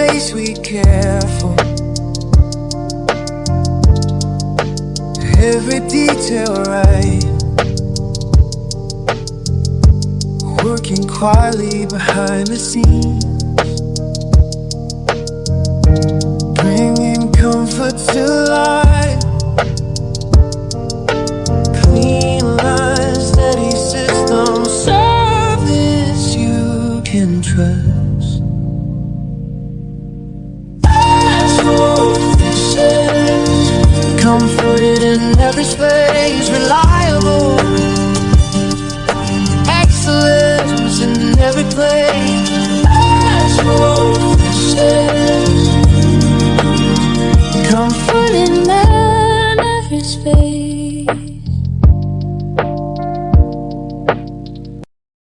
space we care for. Every detail right, working quietly behind the scenes, bringing comfort to life. Clean lines, steady system, service you can trust. That's what this is. Comforted in every space, reliable, excellence in every place. That's what